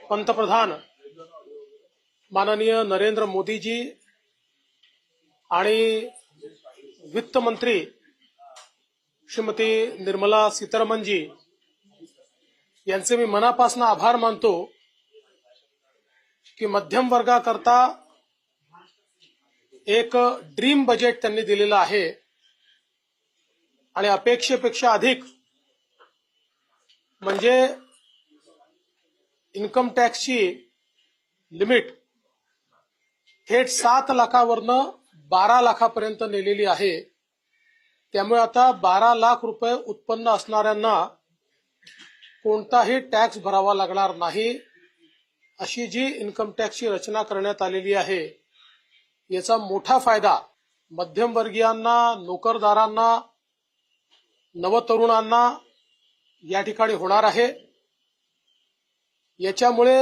पंतप्रधान माननीय नरेंद्र मोदीजी आणि वित्त मंत्री श्रीमती निर्मला सीतारामनजी यांचे मी मनापासून आभार मानतो की मध्यम वर्गाकरता एक ड्रीम बजेट त्यांनी दिलेलं आहे आणि अपेक्षेपेक्षा अधिक म्हणजे इन्कम टॅक्सची लिमिट थेट 7 लाखावरनं 12 लाखापर्यंत नेलेली आहे। त्यामुळे आता 12 लाख रुपये उत्पन्न असणाऱ्यांना कोणताही टॅक्स भरावा लागणार नाही अशी जी इन्कम टॅक्सची रचना करण्यात आलेली आहे याचा मोठा फायदा मध्यमवर्गीयांना, नोकरदारांना, नवतरुणांना या ठिकाणी होणार आहे। याच्यामुळे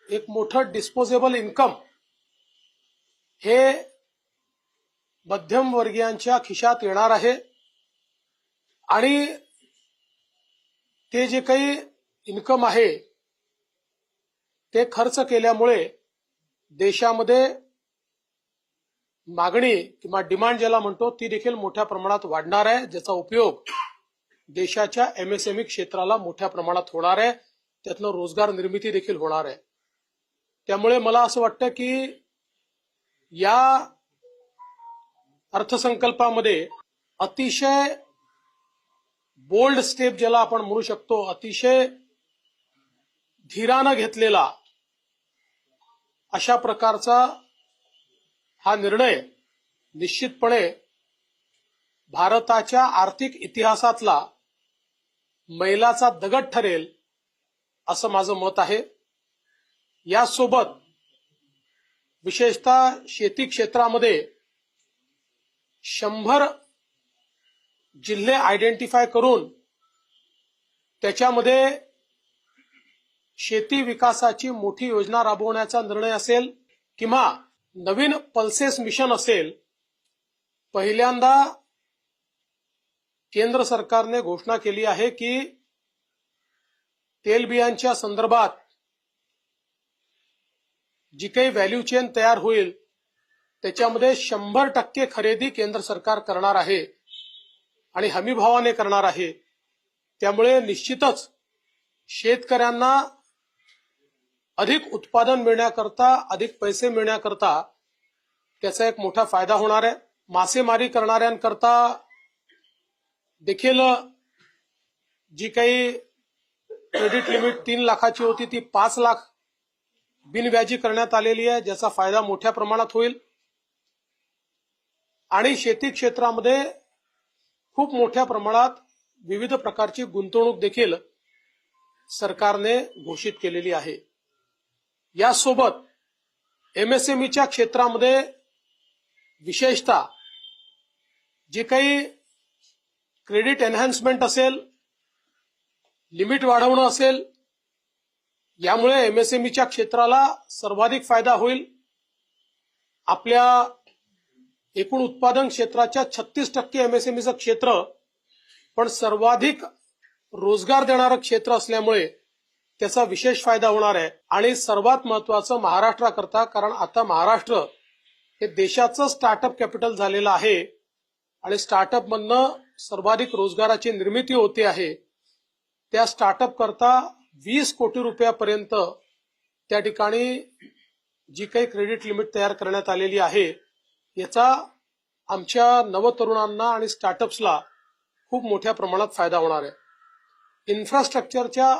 एक मोठं डिस्पोजेबल इन्कम हे मध्यमवर्गीयांच्या खिशात येणार आहे आणि ते जे काही इन्कम आहे ते खर्च केल्यामुळे देशामध्ये मागणी किंवा डिमांड ज्याला म्हणतो ती देखील मोठ्या प्रमाणात वाढणार आहे, ज्याचा उपयोग देशाच्या एमएसएमई क्षेत्राला मोठ्या प्रमाणात होणार आहे, त्यातनं रोजगार निर्मिती देखील होणार आहे। त्यामुळे मला असं वाटतं की या अर्थसंकल्पामध्ये अतिशय बोल्ड स्टेप ज्याला आपण म्हणू शकतो, अतिशय धीरानं घेतलेला अशा प्रकारचा हा निर्णय निश्चितपणे भारताच्या आर्थिक इतिहासातला मैलाचा दगड ठरेल असं माझं मत आहे। यासोबत विशेषतः शेती क्षेत्रामध्ये 100 जिल्हे आयडेंटिफाय करून त्याच्यामध्ये शेती विकासाची मोठी योजना राबवण्याचा निर्णय असेल किंवा नवीन पल्सेस मिशन असेल, पहिल्यांदा केंद्र सरकारने घोषणा केली आहे की तेलबियांच्या संदर्भात जी काही व्हॅल्यू चेन तयार होईल त्याच्यामध्ये 100% खरेदी केंद्र सरकार करणार आहे आणि हमीभावाने करणार आहे। त्यामुळे निश्चितच शेतकऱ्यांना अधिक उत्पादन मिळण्याकरता, अधिक पैसे मिळण्याकरता त्याचा एक मोठा फायदा होणार आहे। मासेमारी करणाऱ्यांकरता देखील जी काही क्रेडिट लिमिट 3 लाखाची होती ती 5 लाख बिनव्याजी करण्यात आलेली आहे, ज्याचा फायदा मोठ्या प्रमाणात होईल आणि शेती क्षेत्रामध्ये खूप मोठ्या प्रमाणात विविध प्रकारची गुंतवणूक देखील सरकारने घोषित केलेली आहे। यासोबत एमएसएमईच्या क्षेत्रामध्ये विशेषतः जे काही क्रेडिट एनहान्समेंट असेल, लिमिट वाढवणं असेल, यामुळे एमएसएमईच्या क्षेत्राला सर्वाधिक फायदा होईल। आपल्या एकूण उत्पादन क्षेत्राच्या 36% एमएसएमईचं क्षेत्र पण सर्वाधिक रोजगार देणारं क्षेत्र असल्यामुळे त्याचा विशेष फायदा होणार आहे। आणि सर्वात महत्त्वाचं महाराष्ट्राकरता, कारण आता महाराष्ट्र हे देशाचं स्टार्टअप कॅपिटल झालेलं आहे आणि स्टार्टअप मधनं सर्वाधिक रोजगाराची निर्मिती होते आहे। त्या स्टार्टअप करता 20 कोटी रुपयापर्यंत त्या ठिकाणी जी काही क्रेडिट लिमिट तयार करण्यात आलेली आहे याचा आमच्या नवतरुणांना आणि स्टार्टअप्सला खूप मोठ्या प्रमाणात फायदा होणार आहे। इन्फ्रास्ट्रक्चरच्या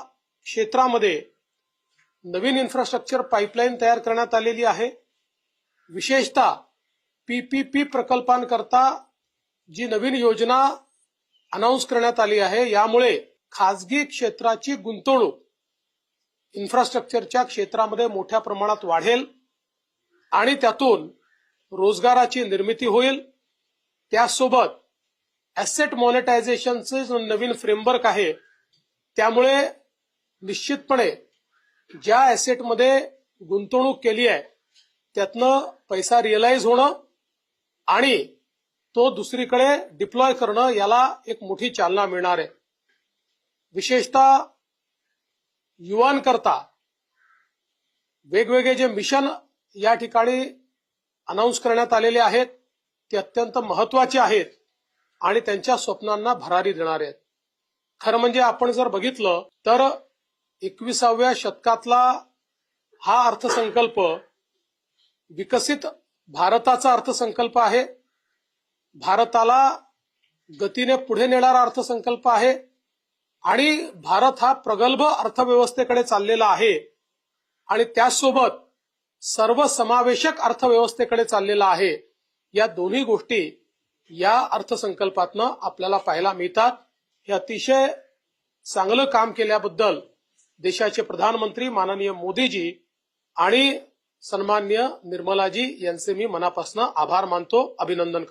क्षेत्रामध्ये नवीन इन्फ्रास्ट्रक्चर पाईपलाईन तयार करण्यात आलेली आहे। विशेषतः पीपीपी प्रकल्पांकरता जी नवीन योजना अनाउन्स करण्यात आली आहे, यामुळे खासगी क्षेत्राची गुंतवणूक इन्फ्रास्ट्रक्चरच्या क्षेत्रामध्ये मोठ्या प्रमाणात वाढेल आणि त्यातून रोजगाराची निर्मिती होईल। त्यासोबत ऍसेट मॉनिटायझेशनचे नवीन फ्रेमवर्क आहे, त्यामुळे निश्चितपणे ज्या ऍसेटमध्ये गुंतवणूक केली आहे त्यातनं पैसा रिअलाइज होणं आणि तो दुसरीकडे डिप्लॉय करणं याला एक मोठी चालना मिळणार आहे। विशेषतः युवांकरता वेगवेगळे जे मिशन या ठिकाणी अनाऊन्स करण्यात आलेले आहेत ते अत्यंत महत्वाचे आहेत आणि त्यांच्या स्वप्नांना भरारी देणारे आहेत. खरं म्हणजे आपण जर बघितलं तर 21व्या शतकातला हा अर्थसंकल्प विकसित भारताचा अर्थसंकल्प आहे. भारताला गतीने पुढे नेणारा अर्थसंकल्प आहे आणि भारत हा प्रगल्भ अर्थव्यवस्थेकडे चाललेला आहे आणि त्याचसोबत सर्वसमावेशक अर्थव्यवस्थेकडे चाललेला आहे. या दोन्ही गोष्टी या अर्थसंकल्पातनं आपल्याला पाहायला मिळतात. हे अतिशय चांगलं काम केल्याबद्दल देशाचे प्रधानमंत्री माननीय मोदीजी आणि सन्माननीय निर्मलाजी यांचे मी मनापासून आभार मानतो, अभिनंदन करतो.